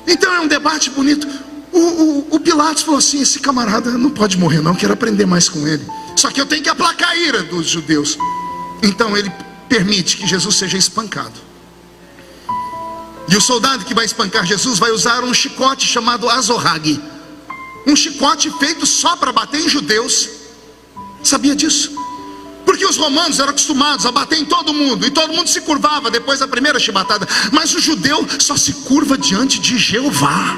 Então é um debate bonito. O Pilatos falou assim: esse camarada não pode morrer não, quero aprender mais com ele. Só que eu tenho que aplacar a ira dos judeus. Então ele permite que Jesus seja espancado. E o soldado que vai espancar Jesus vai usar um chicote chamado azorrague. Um chicote feito só para bater em judeus. Sabia disso? Porque os romanos eram acostumados a bater em todo mundo, e todo mundo se curvava depois da primeira chibatada. Mas o judeu só se curva diante de Jeová.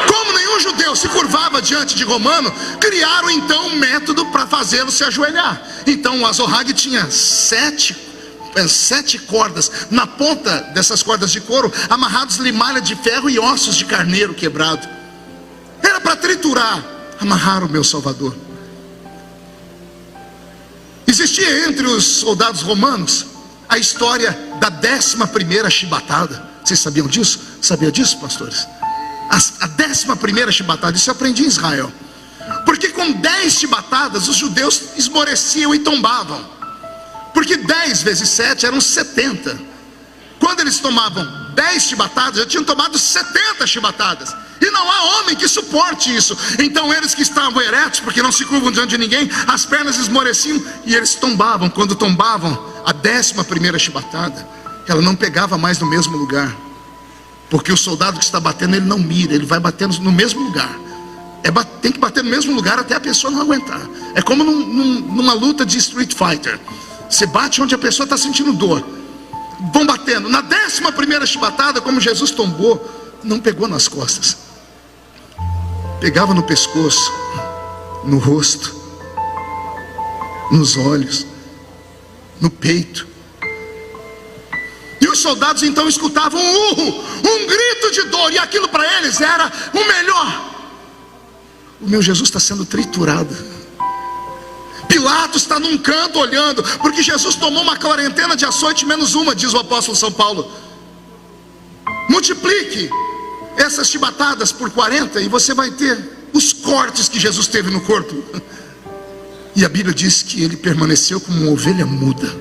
Como nenhum judeu se curvava diante de romano, criaram então um método para fazê-lo se ajoelhar. Então o azorrague tinha sete cordas, na ponta dessas cordas de couro, amarrados limalha de ferro e ossos de carneiro quebrado. Era para triturar, amarrar o meu Salvador. Existia entre os soldados romanos a história da 11ª chibatada. Vocês sabiam disso? Sabia disso, pastores? A 11ª chibatada, isso eu aprendi em Israel. Porque com 10 chibatadas os judeus esmoreciam e tombavam. Porque 10 vezes 7 eram 70. Quando eles tomavam 10 chibatadas, já tinham tomado 70 chibatadas. E não há homem que suporte isso. Então eles que estavam eretos, porque não se curvam diante de ninguém, as pernas esmoreciam e eles tombavam. Quando tombavam, a 11ª chibatada, ela não pegava mais no mesmo lugar. Porque o soldado que está batendo, ele não mira, ele vai batendo no mesmo lugar. Tem que bater no mesmo lugar até a pessoa não aguentar. É como numa luta de Street Fighter. Você bate onde a pessoa está sentindo dor. Vão batendo. Na 11ª chibatada, como Jesus tombou, não pegou nas costas, pegava no pescoço, no rosto, nos olhos, no peito. E os soldados então escutavam um urro, um grito de dor, e aquilo para eles era o melhor. O meu Jesus está sendo triturado. Pilatos está num canto olhando, porque Jesus tomou uma quarentena de açoite menos uma, diz o apóstolo São Paulo. Multiplique essas chibatadas por 40 e você vai ter os cortes que Jesus teve no corpo. E a Bíblia diz que ele permaneceu como uma ovelha muda.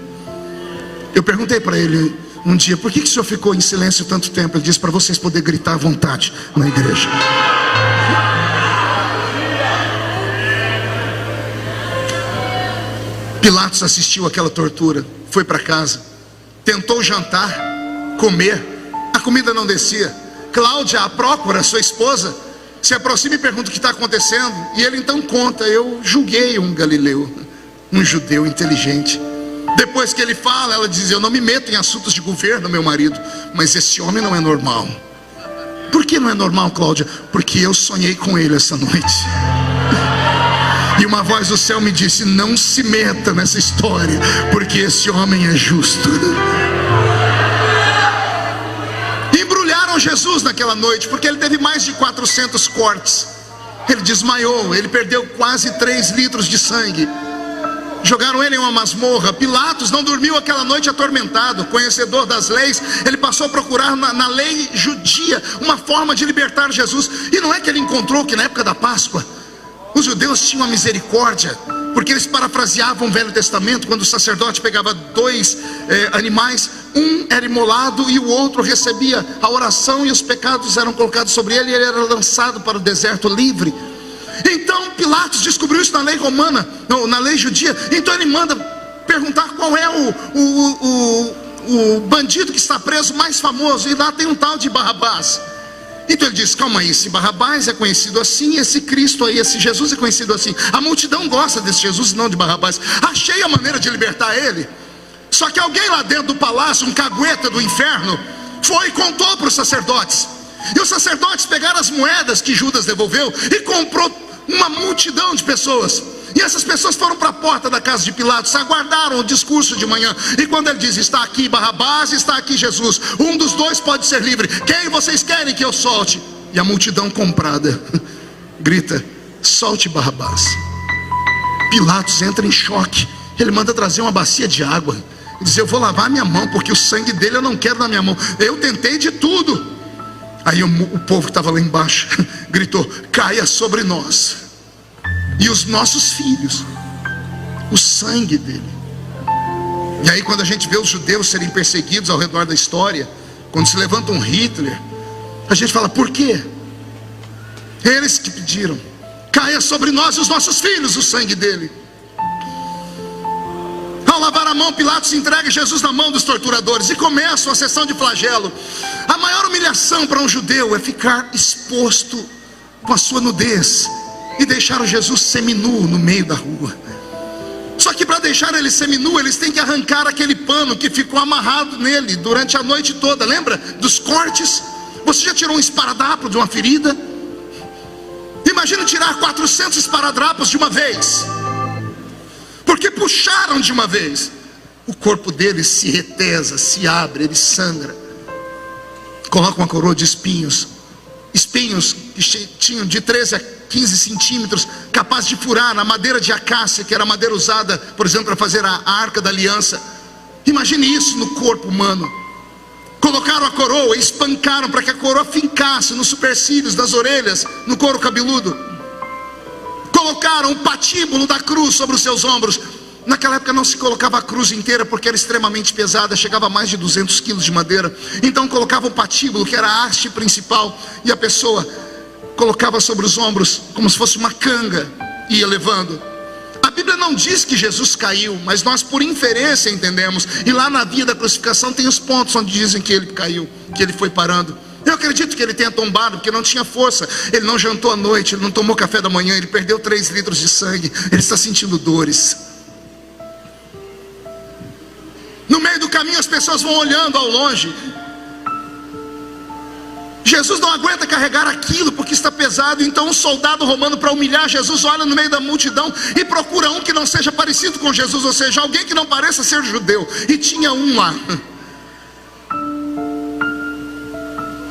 Eu perguntei para ele um dia: por que o senhor ficou em silêncio tanto tempo? Ele disse: para vocês poderem gritar à vontade na igreja. Pilatos assistiu àquela tortura, foi para casa, tentou jantar, comer, a comida não descia. Cláudia, a prócura, sua esposa, se aproxima e pergunta o que está acontecendo. E ele então conta: eu julguei um galileu, um judeu inteligente. Depois que ele fala, ela diz: eu não me meto em assuntos de governo, meu marido, mas esse homem não é normal. Por que não é normal, Cláudia? Porque eu sonhei com ele essa noite. E uma voz do céu me disse: não se meta nessa história, porque esse homem é justo. Embrulharam Jesus naquela noite, porque ele teve mais de 400 cortes. Ele desmaiou, ele perdeu quase 3 litros de sangue. Jogaram ele em uma masmorra. Pilatos não dormiu aquela noite atormentado. Conhecedor das leis, ele passou a procurar na lei judia uma forma de libertar Jesus. E não é que ele encontrou que na época da Páscoa os judeus tinham a misericórdia, porque eles parafraseavam o Velho Testamento, quando o sacerdote pegava 2 animais, um era imolado e o outro recebia a oração, e os pecados eram colocados sobre ele, e ele era lançado para o deserto livre. Então Pilatos descobriu isso na lei romana, na lei judia. Então ele manda perguntar qual é o bandido que está preso mais famoso, e lá tem um tal de Barrabás. Então ele diz: calma aí, esse Barrabás é conhecido assim, esse Cristo aí, esse Jesus é conhecido assim. A multidão gosta desse Jesus, não de Barrabás. Achei a maneira de libertar ele. Só que alguém lá dentro do palácio, um cagueta do inferno, foi e contou para os sacerdotes. E os sacerdotes pegaram as moedas que Judas devolveu e comprou uma multidão de pessoas. E essas pessoas foram para a porta da casa de Pilatos, aguardaram o discurso de manhã. E quando ele diz: está aqui Barrabás, está aqui Jesus, um dos dois pode ser livre, quem vocês querem que eu solte? E a multidão comprada grita: solte Barrabás. Pilatos entra em choque. Ele manda trazer uma bacia de água e diz: eu vou lavar minha mão, porque o sangue dele eu não quero na minha mão, eu tentei de tudo. Aí o povo que estava lá embaixo gritou: caia sobre nós e os nossos filhos o sangue dele. E aí, quando a gente vê os judeus serem perseguidos ao redor da história, quando se levanta um Hitler, A gente fala, por quê? Eles que pediram: caia sobre nós e os nossos filhos o sangue dele. Ao lavar a mão, Pilatos entrega Jesus na mão dos torturadores e começa uma sessão de flagelo. A maior humilhação para um judeu é ficar exposto com a sua nudez e deixar o Jesus seminu no meio da rua. Só que para deixar ele seminu, eles têm que arrancar aquele pano que ficou amarrado nele durante a noite toda. Lembra dos cortes? Você já tirou um esparadrapo de uma ferida? Imagina tirar 400 esparadrapos de uma vez, porque puxaram de uma vez. O corpo dele se retesa, se abre, ele sangra. Coloca uma coroa de espinhos que tinham de 13 a 15 centímetros, capaz de furar a madeira de acácia, que era a madeira usada, por exemplo, para fazer a arca da aliança. Imagine isso no corpo humano. Colocaram a coroa e espancaram para que a coroa fincasse nos supercílios das orelhas, no couro cabeludo. Colocaram o patíbulo da cruz sobre os seus ombros. Naquela época não se colocava a cruz inteira, porque era extremamente pesada, chegava a mais de 200 quilos de madeira. Então colocava o patíbulo, que era a haste principal, e a pessoa colocava sobre os ombros como se fosse uma canga e ia levando. A Bíblia não diz que Jesus caiu, mas nós por inferência entendemos. E lá na via da crucificação tem os pontos onde dizem que ele caiu, que ele foi parando. Eu acredito que ele tenha tombado, porque não tinha força. Ele não jantou à noite, ele não tomou café da manhã, ele perdeu 3 litros de sangue, ele está sentindo dores. No meio do caminho as pessoas vão olhando ao longe. Jesus não aguenta carregar aquilo porque está pesado. Então um soldado romano, para humilhar Jesus, olha no meio da multidão e procura um que não seja parecido com Jesus, ou seja, alguém que não pareça ser judeu. E tinha um lá.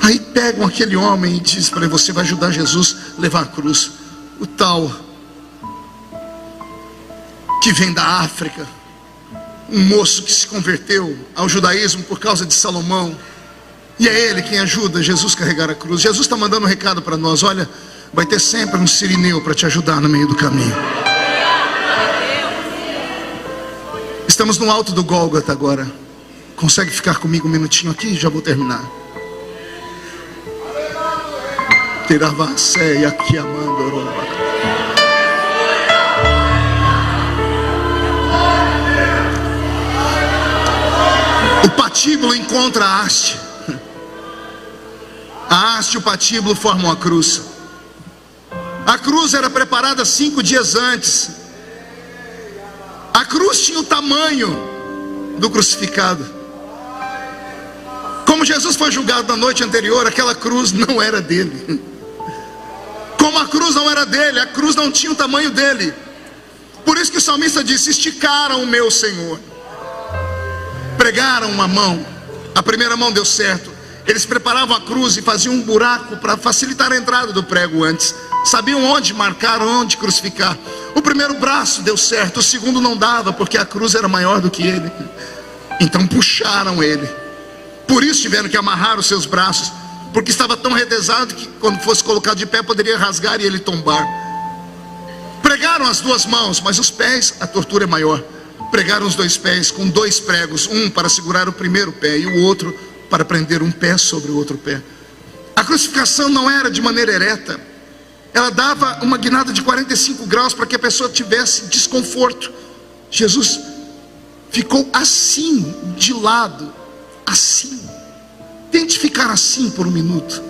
Aí pegam aquele homem e diz para ele: você vai ajudar Jesus a levar a cruz. O tal que vem da África, um moço que se converteu ao judaísmo por causa de Salomão, e é ele quem ajuda Jesus a carregar a cruz. Jesus está mandando um recado para nós: olha, vai ter sempre um sirineu para te ajudar no meio do caminho. Estamos no alto do Gólgota agora. Consegue ficar comigo um minutinho aqui? Já vou terminar. Tiravacé e aqui amando. O patíbulo encontra a haste. A haste e o patíbulo formam a cruz. A cruz era preparada 5 dias antes. A cruz tinha o tamanho do crucificado. Como Jesus foi julgado na noite anterior, aquela cruz não era dele. Como a cruz não era dele, a cruz não tinha o tamanho dele. Por isso que o salmista disse: esticaram o meu Senhor. Pregaram uma mão, a primeira mão deu certo. Eles preparavam a cruz e faziam um buraco para facilitar a entrada do prego antes. Sabiam onde marcar, onde crucificar. O primeiro braço deu certo, o segundo não dava, porque a cruz era maior do que ele. Então puxaram ele. Por isso tiveram que amarrar os seus braços, porque estava tão retesado que quando fosse colocado de pé poderia rasgar e ele tombar. Pregaram as 2 mãos, mas os pés, a tortura é maior. Pregaram os 2 pés com 2 pregos, um para segurar o primeiro pé e o outro para prender um pé sobre o outro pé. A crucificação não era de maneira ereta. Ela dava uma guinada de 45 graus para que a pessoa tivesse desconforto. Jesus ficou assim, de lado, assim. Tente ficar assim por um minuto.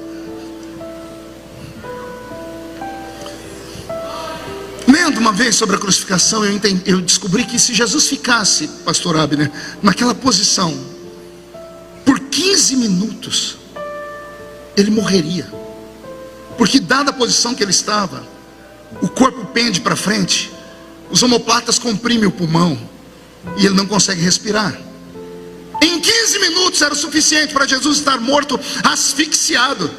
Lendo uma vez sobre a crucificação, eu descobri que se Jesus ficasse, pastor Abner, naquela posição por 15 minutos, ele morreria. Porque dada a posição que ele estava, o corpo pende para frente, os omoplatas comprimem o pulmão e ele não consegue respirar. Em 15 minutos era o suficiente para Jesus estar morto, asfixiado.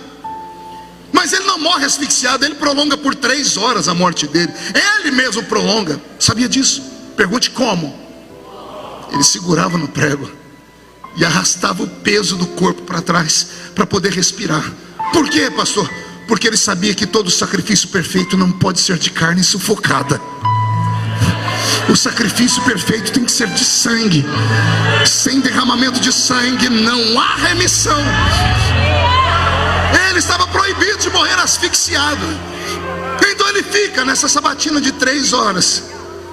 Mas ele não morre asfixiado, ele prolonga por 3 horas a morte dele. Ele mesmo prolonga. Sabia disso? Pergunte como. Ele segurava no prego e arrastava o peso do corpo para trás para poder respirar. Por quê, pastor? Porque ele sabia que todo sacrifício perfeito não pode ser de carne sufocada. O sacrifício perfeito tem que ser de sangue. Sem derramamento de sangue não há remissão. Ele morrer asfixiado. Então ele fica nessa sabatina de 3 horas.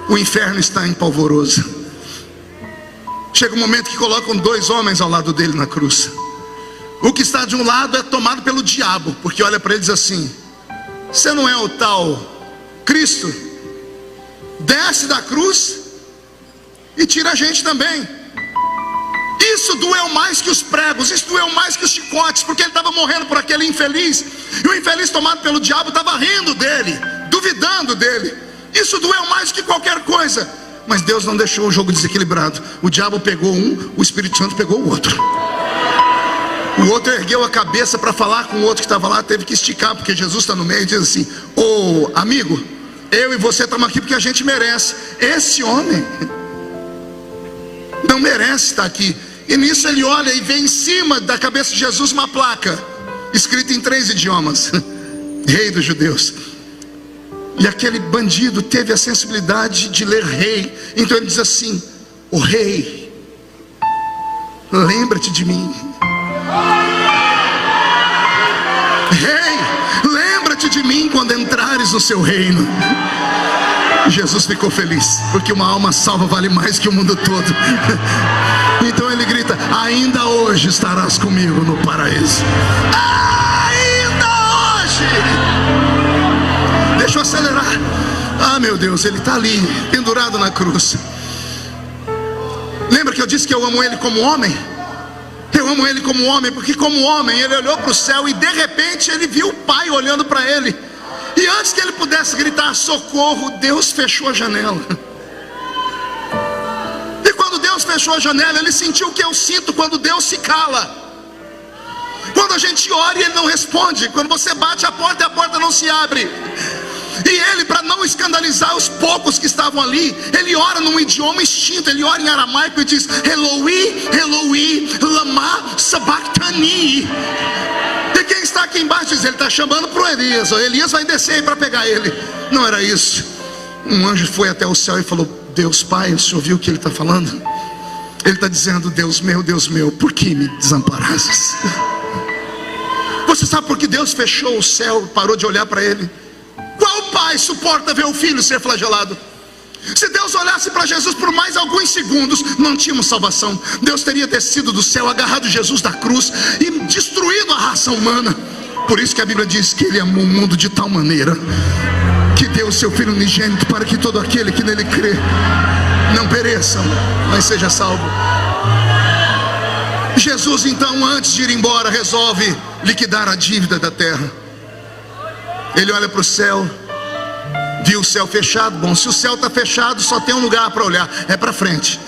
O inferno está em polvorosa. Chega um momento que colocam 2 homens ao lado dele na cruz. O que está de um lado é tomado pelo diabo, porque olha para ele e diz assim: você não é o tal Cristo? Desce da cruz e tira a gente também. Isso doeu mais que os pregos, isso doeu mais que os chicotes, porque ele estava morrendo por aquele infeliz, e o infeliz tomado pelo diabo estava rindo dele, duvidando dele. Isso doeu mais que qualquer coisa. Mas Deus não deixou o jogo desequilibrado. O diabo pegou um, o Espírito Santo pegou o outro. O outro ergueu a cabeça para falar com o outro que estava lá, teve que esticar, porque Jesus está no meio, e diz assim: ô amigo, eu e você estamos aqui porque a gente merece. Esse homem não merece estar aqui. E nisso ele olha e vê em cima da cabeça de Jesus uma placa escrita em 3 idiomas: Rei dos Judeus. E aquele bandido teve a sensibilidade de ler rei. Então ele diz assim: o rei, lembra-te de mim. Rei, lembra-te de mim quando entrares no seu reino. Jesus ficou feliz, porque uma alma salva vale mais que o mundo todo. Então ele grita: ainda hoje estarás comigo no paraíso. Ainda hoje. Deixa eu acelerar. Ah, meu Deus, ele está ali, pendurado na cruz. Lembra que eu disse que eu amo ele como homem? Eu amo ele como homem, porque como homem ele olhou para o céu e de repente ele viu o Pai olhando para ele. E antes que ele pudesse gritar socorro, Deus fechou a janela. E quando Deus fechou a janela, ele sentiu o que eu sinto quando Deus se cala. Quando a gente ora e ele não responde. Quando você bate a porta e a porta não se abre. E ele, para não escandalizar os poucos que estavam ali, ele ora num idioma extinto. Ele ora em aramaico e diz: Eloi, Eloi, lama sabachthani. E quem está aqui embaixo diz: ele está chamando para o Elias. O Elias vai descer aí para pegar ele. Não era isso. Um anjo foi até o céu e falou: Deus Pai, o senhor viu o que ele está falando? Ele está dizendo: Deus meu, por que me desamparastes? Você sabe por que Deus fechou o céu, parou de olhar para ele? Qual pai suporta ver o filho ser flagelado? Se Deus olhasse para Jesus por mais alguns segundos, não tínhamos salvação. Deus teria descido do céu, agarrado Jesus da cruz e destruído a raça humana. Por isso que a Bíblia diz que ele amou o mundo de tal maneira que deu o seu Filho unigênito, para que todo aquele que nele crê não pereça, mas seja salvo. Jesus então, antes de ir embora, resolve liquidar a dívida da terra. Ele olha para o céu, viu o céu fechado. Bom, se o céu está fechado, só tem um lugar para olhar, é para frente.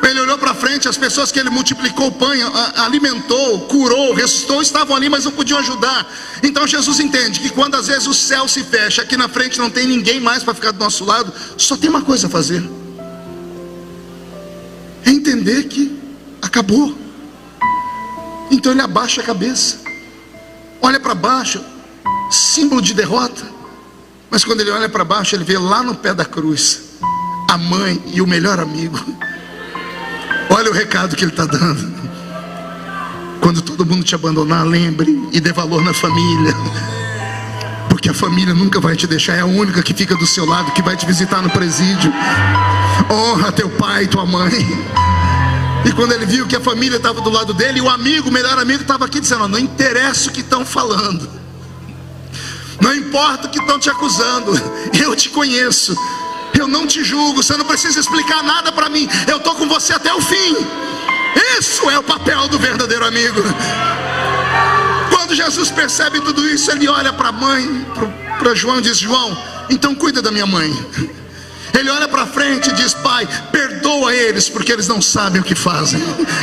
Ele olhou para frente, as pessoas que ele multiplicou o pão, alimentou, curou, ressuscitou, estavam ali, mas não podiam ajudar. Então Jesus entende que quando às vezes o céu se fecha, aqui na frente não tem ninguém mais para ficar do nosso lado, só tem uma coisa a fazer: é entender que acabou. Então ele abaixa a cabeça, olha para baixo, símbolo de derrota. Mas quando ele olha para baixo, ele vê lá no pé da cruz a mãe e o melhor amigo. Olha o recado que ele está dando: quando todo mundo te abandonar, lembre e dê valor na família, porque a família nunca vai te deixar, é a única que fica do seu lado, que vai te visitar no presídio. Honra teu pai e tua mãe. E quando ele viu que a família estava do lado dele, o amigo, o melhor amigo, estava aqui dizendo: não interessa o que estão falando, não importa o que estão te acusando, eu te conheço, eu não te julgo, você não precisa explicar nada para mim, eu estou com você até o fim. Isso é o papel do verdadeiro amigo. Quando Jesus percebe tudo isso, ele olha para a mãe, para João, e diz: João, então cuida da minha mãe. Ele olha para frente e diz: Pai, perdoa eles, porque eles não sabem o que fazem.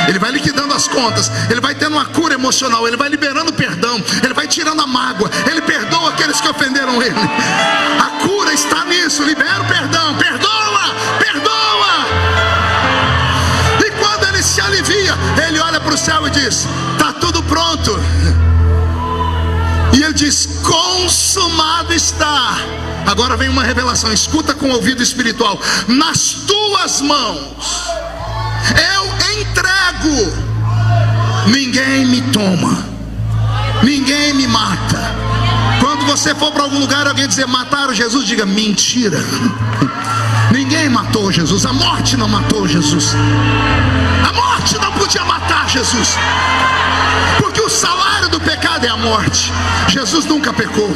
Ele vai liquidando as contas, ele vai tendo uma cura emocional, ele vai liberando perdão, ele vai tirando a mágoa, ele perdoa aqueles que ofenderam ele. A cura está nisso: libera o perdão, perdoa, perdoa. E quando ele se alivia, ele olha para o céu e diz: está tudo pronto. E ele diz: consumado está. Agora vem uma revelação, escuta com o ouvido espiritual: nas tuas mãos eu entrego, ninguém me toma. Ninguém me mata. Quando você for para algum lugar e alguém dizer mataram Jesus, diga mentira. Ninguém matou Jesus. A morte não matou Jesus. A morte não podia matar Jesus, porque o salário do pecado é a morte. Jesus nunca pecou.